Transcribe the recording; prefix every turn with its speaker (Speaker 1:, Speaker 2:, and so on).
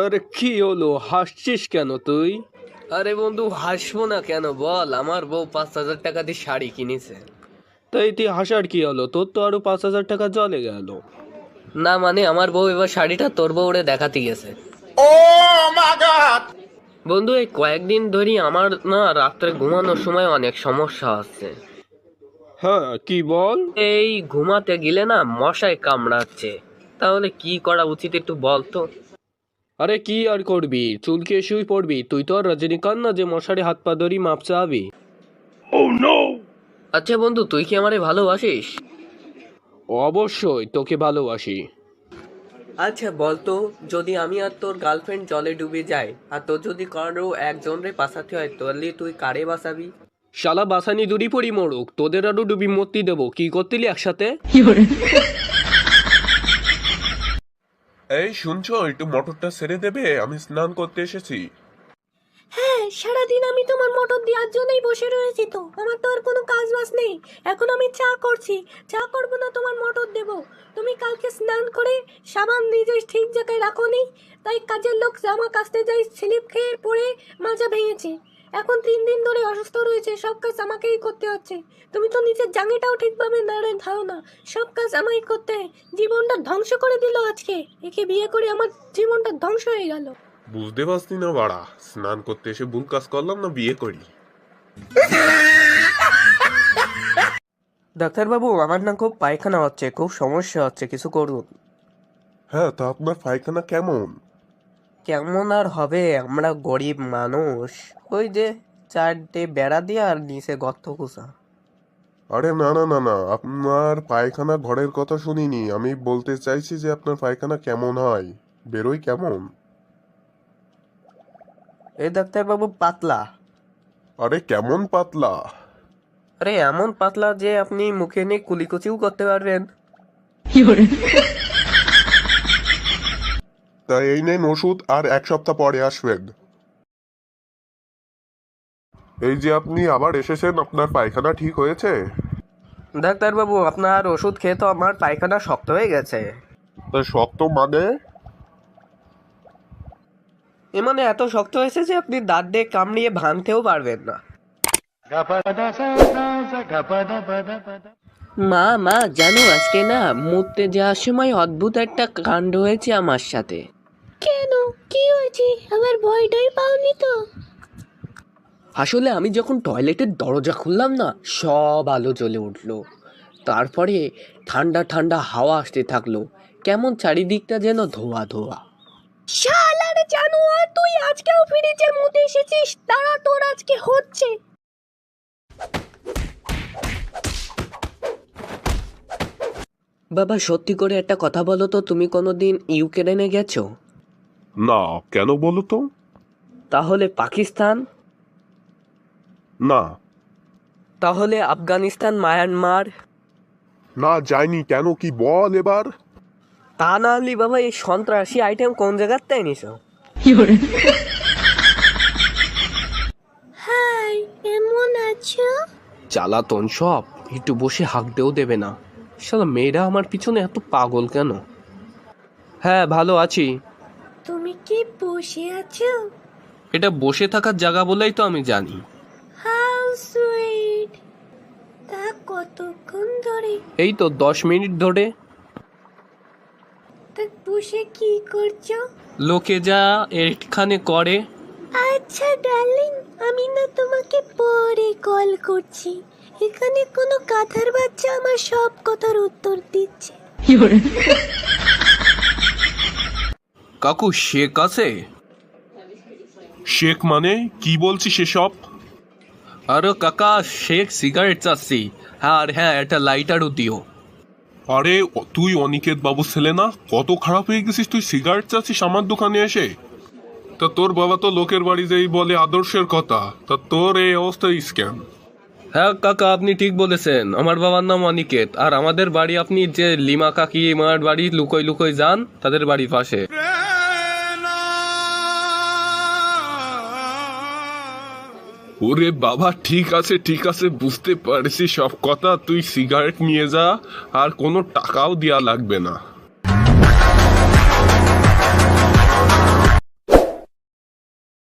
Speaker 1: আরে কি হলো, হাসছিস কেন তুই? আরে বন্ধু, হাসবো না কেন বল, আমার বউ 5,000 টাকা দিয়ে শাড়ি কিনেছে। তাই তুই হাসার কি হলো, তোর তো আরো 5,000 টাকা জলে গেল। না মানে আমার বউ এবার শাড়িটা তোর বউরে দেখাতে গেছে। বন্ধু, এই কয়েকদিন ধরে আমার না রাত্রে ঘুমানোর সময় অনেক সমস্যা হচ্ছে। হ্যাঁ, কি বল? এই ঘুমাতে গেলে না মশায় কামড়াচ্ছে, তাহলে কি করা উচিত একটু বল তো। আরে কি আর করবি, চুলকে শুই পড়বি, তুই তো আর রজনীকান্ত না যে মশারি হাত পা ধরি মাপ চাবি। আচ্ছা বন্ধু, তুই কি আমারে ভালোবাসিস? অবশ্যই তোকে ভালোবাসি। আচ্ছা বলতো, যদি আমি আর তোর গার্লফ্রেন্ড জলে ডুবে যাই আর তোর যদি কারো একজনরে বাঁচাতে হয়, তাহলে তুই কারে বাঁচাবি? শালা বাসানি দূরি পড়ি মরুক, তোদের আরো ডুবি মরতে দেবো, কি করতিলি একসাথে?
Speaker 2: এই শুনছো, একটু মোটরটা ছেড়ে দেবে, আমি স্নান করতে এসেছি।
Speaker 3: হ্যাঁ, সারাদিন আমি তোমার মোটর দেওয়ার জন্যই বসে রয়েছি, তো আমার তো আর কোনো কাজ বাজ নেই। এখন আমি চা করছি, চা করবো না তোমার মোটর দেবো? তুমি কালকে স্নান করে সাবান নিজে ঠিক জায়গায় রাখোনি, তাই কাজের লোক জামা কাচতে যাই স্লিপ খেয়ে পড়ে মাজা ভেঙেছে। এখন 3 দিন ধরে অসুস্থ রয়েছে, সব কাজ আমাকেই করতে হচ্ছে। তুমি তো নিজের জাঙ্গিটাও ঠিকভাবে নাড়ে ধাও না, সব কাজ আমাই করতে হয়। জীবনটা ধ্বংস করে দিল আজকে, একে বিয়ে করে আমার জীবনটা ধ্বংস হয়ে গেল।
Speaker 2: বুঝতে পারছি না বাড়া, স্নান করতে এসে ভুল কাজ করলাম না বিয়ে করি।
Speaker 1: ডাক্তারবাবু, আমার না খুব পায়খানা হচ্ছে, খুব সমস্যা হচ্ছে, কিছু করুন।
Speaker 2: হ্যাঁ, তা আপনার পায়খানা কেমন?
Speaker 1: কেমন আর হবে, আমরা গরিব মানুষ, ওই যে 4টে বেড়া দিয়ে আর নিচে গর্ত খুঁজা।
Speaker 2: আরে না না না না, আপনার পায়খানা ঘরের কথা শুনিনি, আমি বলতে চাইছি যে আপনার পায়খানা কেমন হয়, বেরোয় কেমন?
Speaker 1: এই ডাক্তারবাবু, পাতলা।
Speaker 2: আরে কেমন পাতলা?
Speaker 1: আরে এমন পাতলা যে আপনি মুখে নিয়ে কুলিকুচিও করতে পারবেন।
Speaker 2: তা এই নেন ওষুধ, আর 1 সপ্তাহ পরে আসবেন। এই যে আপনি আবার এসেছেন, আপনার পায়খানা ঠিক হয়েছে?
Speaker 1: ডাক্তারবাবু, আপনার ওষুধ খেয়ে তো আমার পায়খানা শক্ত হয়ে গেছে।
Speaker 2: তা শক্ত মানে?
Speaker 1: এ মানে এত শক্ত হয়েছে যে আপনি দাঁত দিয়ে কামড়িয়ে ভাঙতেও পারবেন না। মা মা, জানো আজকে না মুততে যাওয়ার সময় অদ্ভুত একটা কাণ্ড হয়েছে আমার সাথে।
Speaker 3: কেন, কি হয়েছে? আবার ভয়টাই পাওনি তো?
Speaker 1: আসলে আমি যখন টয়লেটের দরজা খুললাম না, সব আলো জ্বলে উঠলো। তারপরে ঠান্ডা ঠান্ডা হাওয়া আসতে থাকলো, কেমন চারিদিকটা যেন ধোয়া ধোয়া।
Speaker 3: শালার জানোয়ার, তুই আজকেও ফ্রিজে মুতে এসেছিস, তারা তোর আজকে হচ্ছে।
Speaker 1: বাবা, সত্যি করে একটা কথা বলো তো, তুমি কোনোদিন ইউক্রেনে গেছো?
Speaker 2: না, কেন বলো তো?
Speaker 1: তাহলে পাকিস্তান?
Speaker 2: না।
Speaker 1: তাহলে আফগানিস্তান, মায়ানমার?
Speaker 2: না যাইনি, কেন কি বল এবার?
Speaker 1: তা না হলে বাবা, এই সন্ত্রাসী আইটেম কোন জায়গার তাই নিছো?
Speaker 3: হাই, কেমন আছো?
Speaker 1: জ্বালাতন সব, একটু বসে হাঁকতেও দেবে না। শালা মেয়েরা আমার পিছনে এত পাগল কেন? হ্যাঁ, ভালো আছি।
Speaker 3: তুমি কি বসে আছো?
Speaker 1: এটা বসে থাকার জায়গা বলেই তো আমি জানি।
Speaker 3: How sweet. তা কতক্ষণ ধরে?
Speaker 1: এই তো 10 মিনিট ধরে।
Speaker 3: তা বসে কি করছো?
Speaker 1: লোকে যা এখানে করে।
Speaker 3: আচ্ছা ডার্লিং, আমি না তোমাকে পরে কল করছি। এখানে কোনো কাঁথার বাচ্চা আমার সব কথার উত্তর দিচ্ছে।
Speaker 1: কাকু, শেক আছে?
Speaker 2: শেখ মানে কি বলছি সেসব?
Speaker 1: আরে কাকা, শেক সিগারেট চাচ্ছি। আর হ্যাঁ, একটা লাইটারও দিও।
Speaker 2: আরে তুই অনিকেত বাবু ছেলে না, কত খারাপ হয়ে গেছিস তুই, সিগারেট চাচ্ছিস আমার দোকানে এসে? তা তোর বাবা তো লোকের বাড়ি যেই বলে আদর্শের কথা, তা তোর এই অবস্থা স্ক্যাম।
Speaker 1: হ্যাঁ কাকা, আপনি ঠিক বলেছেন, আমার বাবার নাম অনিকেত, আর আমাদের বাড়ি আপনি যে লিমা কাকি মার বাড়ি লুকোই লুকোই যান, তাদের বাড়ির পাশে।
Speaker 2: ওরে বাবা, ঠিক আছে ঠিক আছে, বুঝতে পারছি সব কথা, তুই সিগারেট নিয়ে যা, আর কোনো টাকাও দেয়া লাগবে না।